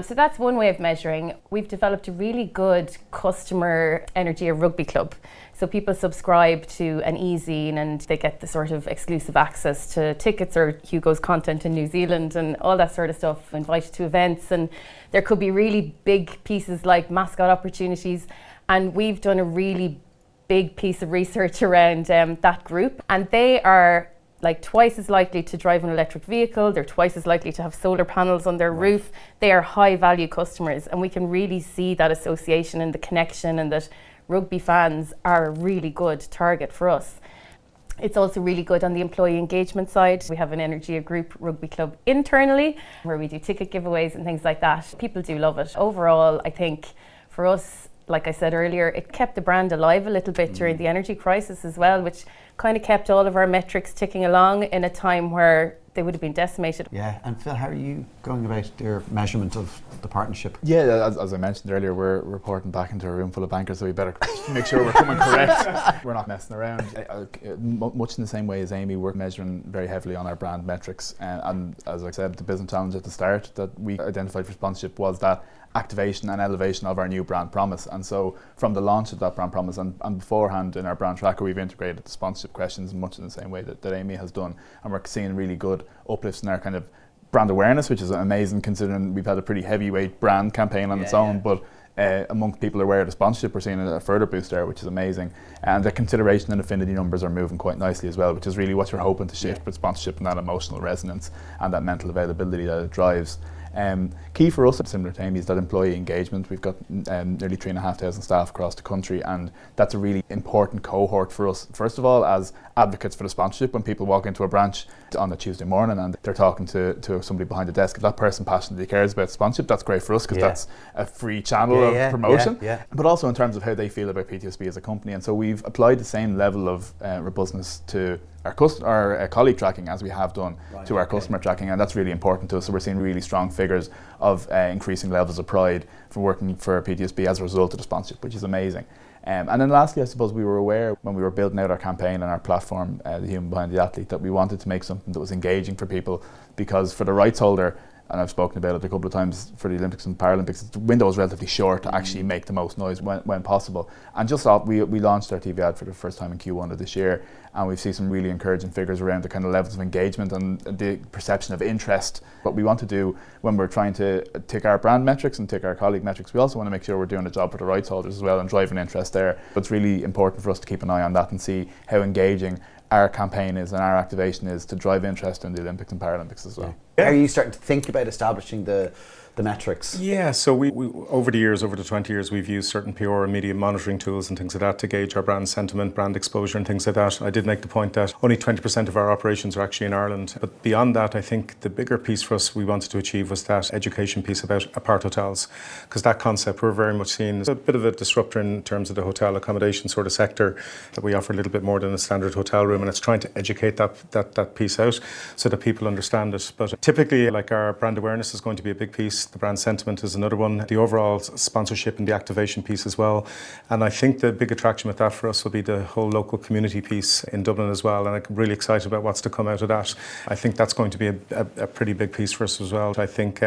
So that's one way of measuring. We've developed a really good customer energy of rugby club. So people subscribe to an e-zine and they get the sort of exclusive access to tickets or Hugo's content in New Zealand and all that sort of stuff, invited to events, and there could be really big pieces like mascot opportunities, and we've done a really big piece of research around that group, and they are like twice as likely to drive an electric vehicle, they're twice as likely to have solar panels on their roof. They are high value customers, and we can really see that association and the connection, and that rugby fans are a really good target for us. It's also really good on the employee engagement side. We have an Energia Group rugby club internally where we do ticket giveaways and things like that. People do love it. Overall, I think for us, like I said earlier, it kept the brand alive a little bit during the energy crisis as well, which kind of kept all of our metrics ticking along in a time where they would have been decimated. Yeah, and Phil, how are you going about your measurement of the partnership? Yeah, as I mentioned earlier, we're reporting back into a room full of bankers, so we better make sure we're coming correct. We're not messing around. Much in the same way as Amy, we're measuring very heavily on our brand metrics. And as I said, the business challenge at the start that we identified for sponsorship was that activation and elevation of our new brand promise. And so from the launch of that brand promise and beforehand in our brand tracker, we've integrated the sponsorship questions much in the same way that Amy has done, and we're seeing really good uplifts in our kind of brand awareness, which is amazing considering we've had a pretty heavyweight brand campaign on its own, but among people aware of the sponsorship, we're seeing a further boost there, which is amazing. And the consideration and affinity numbers are moving quite nicely as well, which is really what you're hoping to shift with sponsorship, and that emotional resonance and that mental availability that it drives. Key for us, similar to Amy, is that employee engagement. We've got nearly 3,500 staff across the country, and that's a really important cohort for us. First of all, as advocates for the sponsorship, when people walk into a branch on a Tuesday morning and they're talking to somebody behind the desk, if that person passionately cares about sponsorship, that's great for us because that's a free channel of promotion. But also in terms of how they feel about PTSB as a company, and so we've applied the same level of robustness to our colleague tracking as we have done to our customer tracking, and that's really important to us. So we're seeing really strong figures of increasing levels of pride for working for PTSB as a result of the sponsorship, which is amazing. And then lastly, I suppose we were aware when we were building out our campaign and our platform, the human behind the athlete, that we wanted to make something that was engaging for people, because for the rights holder, and I've spoken about it a couple of times for the Olympics and Paralympics, the window is relatively short to actually make the most noise when possible. And just thought we launched our TV ad for the first time in Q1 of this year, and we've seen some really encouraging figures around the kind of levels of engagement and the perception of interest. What we want to do when we're trying to tick our brand metrics and tick our colleague metrics, we also want to make sure we're doing a job for the rights holders as well and driving interest there. But it's really important for us to keep an eye on that and see how engaging our campaign is and our activation is to drive interest in the Olympics and Paralympics as well. Are you starting to think about establishing the metrics? Yeah, so we over the 20 years, we've used certain PR and media monitoring tools and things like that to gauge our brand sentiment, brand exposure and things like that. I did make the point that only 20% of our operations are actually in Ireland. But beyond that, I think the bigger piece for us we wanted to achieve was that education piece about apart hotels. Because that concept, we're very much seen as a bit of a disruptor in terms of the hotel accommodation sort of sector, that we offer a little bit more than a standard hotel room, and it's trying to educate that piece out so that people understand it. But typically, like, our brand awareness is going to be a big piece. The brand sentiment is another one. The overall sponsorship and the activation piece as well. And I think the big attraction with that for us will be the whole local community piece in Dublin as well. And I'm really excited about what's to come out of that. I think that's going to be a pretty big piece for us as well. I think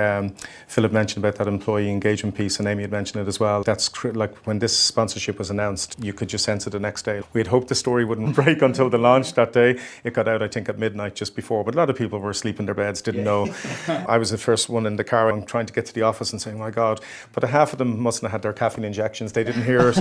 Philip mentioned about that employee engagement piece, and Amy had mentioned it as well. That's like when this sponsorship was announced, you could just sense it the next day. We had hoped the story wouldn't break until the launch that day. It got out, I think, at midnight just before, but a lot of people were asleep in their beds, didn't know. I was the first one in the car and trying to get to the office and saying, my God, but half of them mustn't have had their caffeine injections. They didn't hear it.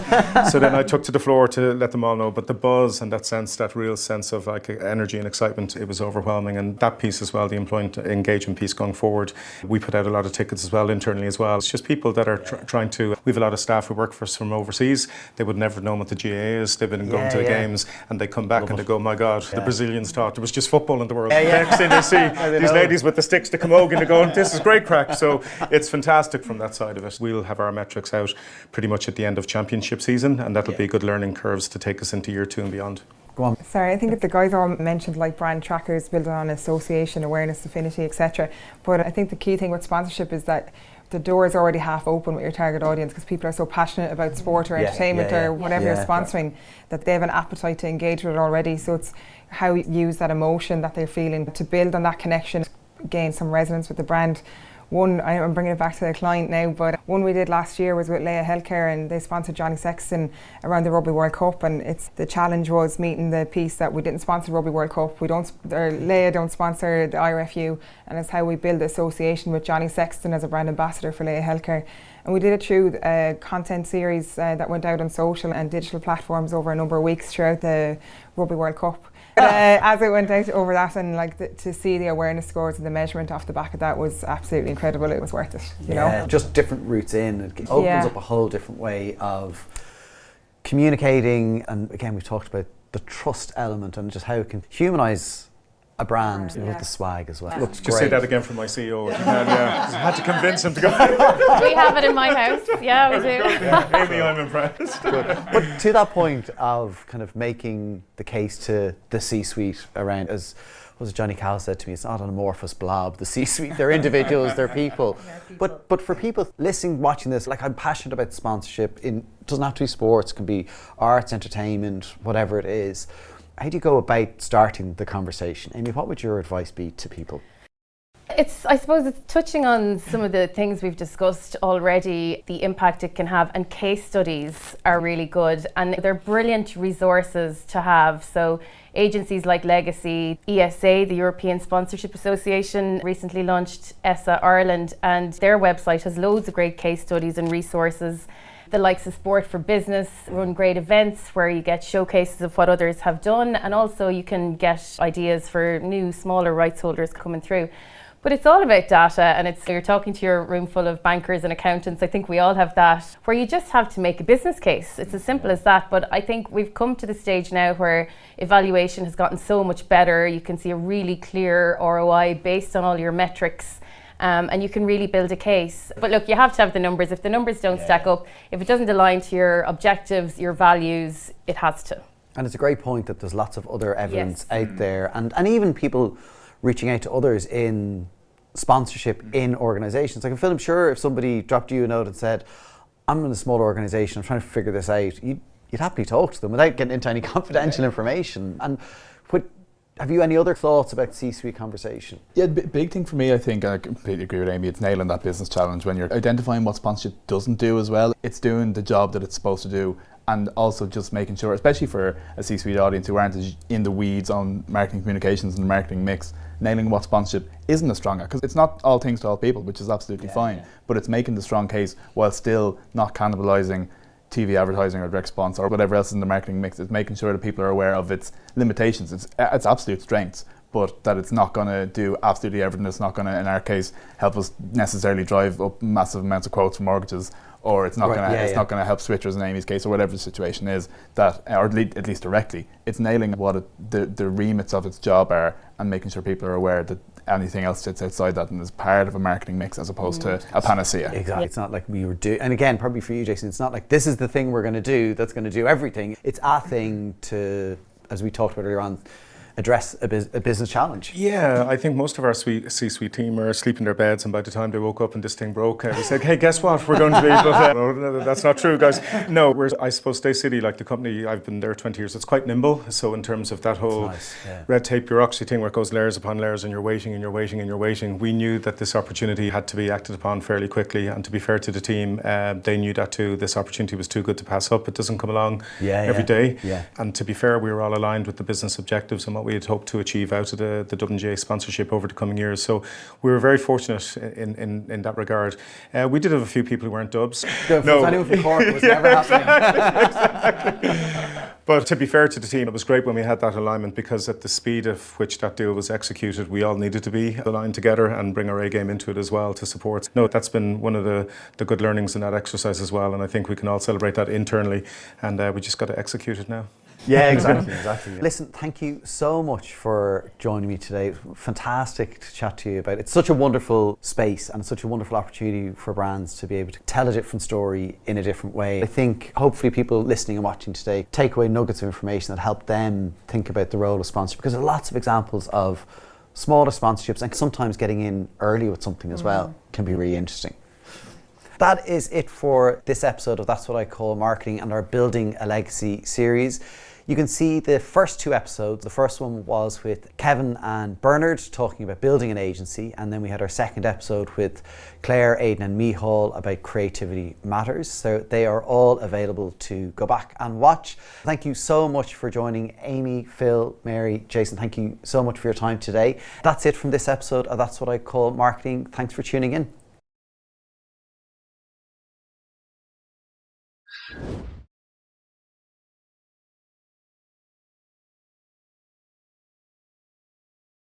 So then I took to the floor to let them all know. But the buzz and that sense, that real sense of like energy and excitement, it was overwhelming. And that piece as well, the employee engagement piece going forward, we put out a lot of tickets as well, internally as well. It's just people that are trying to, we have a lot of staff who work for us from overseas. They would never have known what the GA is. They've been going to the games, and they come back and they go, my God, the Brazilians thought there was just football in the world. Next thing they see, these ladies with the sticks to camogie, and they go, this is great crack. So it's fantastic from that side of it. We'll have our metrics out pretty much at the end of championship season, and that'll be good learning curves to take us into year 2 and beyond. Go on. Sorry, I think the guys all mentioned like brand trackers built on association, awareness, affinity, etc. But I think the key thing with sponsorship is that the door is already half open with your target audience, because people are so passionate about sport or entertainment or whatever you're sponsoring that they have an appetite to engage with it already. So it's how you use that emotion that they're feeling to build on that connection, gain some resonance with the brand. One, I'm bringing it back to the client now, but one we did last year was with Leia Healthcare, and they sponsored Johnny Sexton around the Rugby World Cup, and the challenge was meeting the piece that we didn't sponsor Rugby World Cup, Leia don't sponsor the IRFU, and it's how we build association with Johnny Sexton as a brand ambassador for Leia Healthcare. And we did it through a content series that went out on social and digital platforms over a number of weeks throughout the Rugby World Cup. As it went out over that, and like to see the awareness scores and the measurement off the back of that was absolutely incredible. It was worth it, you know. Just different routes in. It opens up a whole different way of communicating, and again, we've talked about the trust element and just how it can humanise a brand with the swag as well. Looks Just great. say that again for my CEO. I had to convince him to go. We have it in my house. Yeah, we do. Amy, I'm impressed. But to that point of kind of making the case to the C-suite around, as Johnny Cal said to me, it's not an amorphous blob. The C-suite, they're individuals, they're people. But for people listening, watching this, like, I'm passionate about sponsorship. It doesn't have to be sports, it can be arts, entertainment, whatever it is. How do you go about starting the conversation? Amy, what would your advice be to people? I suppose it's touching on some of the things we've discussed already, the impact it can have, and case studies are really good, and they're brilliant resources to have. So agencies like Legacy, ESA, the European Sponsorship Association, recently launched ESSA Ireland, and their website has loads of great case studies and resources. The likes of Sport for Business run great events where you get showcases of what others have done, and also you can get ideas for new, smaller rights holders coming through. But it's all about data, and you're talking to your room full of bankers and accountants. I think we all have that, where you just have to make a business case. It's as simple as that. But I think we've come to the stage now where evaluation has gotten so much better. You can see a really clear ROI based on all your metrics. And you can really build a case. But look, you have to have the numbers. If the numbers don't stack up, if it doesn't align to your objectives, your values, it has to. And it's a great point that there's lots of other evidence out there, and even people reaching out to others in sponsorship in organisations. Like, I'm sure if somebody dropped you a note and said, I'm in a small organisation, I'm trying to figure this out, you'd happily talk to them without getting into any confidential information. And Have you any other thoughts about C-suite conversation? Yeah, big thing for me, I think, and I completely agree with Amy, it's nailing that business challenge when you're identifying what sponsorship doesn't do as well. It's doing the job that it's supposed to do, and also just making sure, especially for a C-suite audience who aren't as in the weeds on marketing communications and the marketing mix, nailing what sponsorship isn't as strong at, because it's not all things to all people, which is absolutely fine, but it's making the strong case while still not cannibalizing TV advertising or direct response or whatever else is in the marketing mix. It's making sure that people are aware of its limitations, its absolute strengths, but that it's not going to do absolutely everything. It's not going to, in our case, help us necessarily drive up massive amounts of quotes for mortgages, or it's not going to not going to help switchers in Amy's case, or whatever the situation is, that, or at least directly. It's nailing what the remits of its job are, and making sure people are aware that anything else sits outside that and is part of a marketing mix as opposed to a panacea. Exactly. It's not like we were doing, and again, probably for you, Jason, it's not like this is the thing we're going to do that's going to do everything. It's a thing to, as we talked about earlier on, address a business challenge. Yeah, I think most of our C-suite team are asleep in their beds, and by the time they woke up and this thing broke, we said, hey, guess what, we're going to be, but no, that's not true, guys. No, I suppose Stay City, like the company, I've been there 20 years, it's quite nimble, so in terms of that whole red tape bureaucracy thing where it goes layers upon layers and you're waiting and you're waiting and you're waiting, we knew that this opportunity had to be acted upon fairly quickly, and to be fair to the team, they knew that too. This opportunity was too good to pass up. It doesn't come along every day. And to be fair, we were all aligned with the business objectives and what we had hoped to achieve out of the Dublin GA sponsorship over the coming years. So we were very fortunate in that regard. We did have a few people who weren't dubs. No, anyone from Cork was never happening. Exactly. But to be fair to the team, it was great when we had that alignment, because at the speed of which that deal was executed, we all needed to be aligned together and bring our A game into it as well to support. No, that's been one of the good learnings in that exercise as well, and I think we can all celebrate that internally, and we just got to execute it now. Yeah, exactly. Listen, thank you so much for joining me today. Fantastic to chat to you about it. It's such a wonderful space and such a wonderful opportunity for brands to be able to tell a different story in a different way. I think hopefully people listening and watching today take away nuggets of information that help them think about the role of sponsorship, because there are lots of examples of smaller sponsorships, and sometimes getting in early with something as well can be really interesting. That is it for this episode of That's What I Call Marketing and our Building a Legacy series. You can see the first two episodes. The first one was with Kevin and Bernard talking about building an agency, and then we had our second episode with Claire, Aidan and Mihal about creativity matters. So they are all available to go back and watch. Thank you so much for joining Amy, Phil, Mary, Jason. Thank you so much for your time today. That's it from this episode of That's What I Call Marketing. Thanks for tuning in.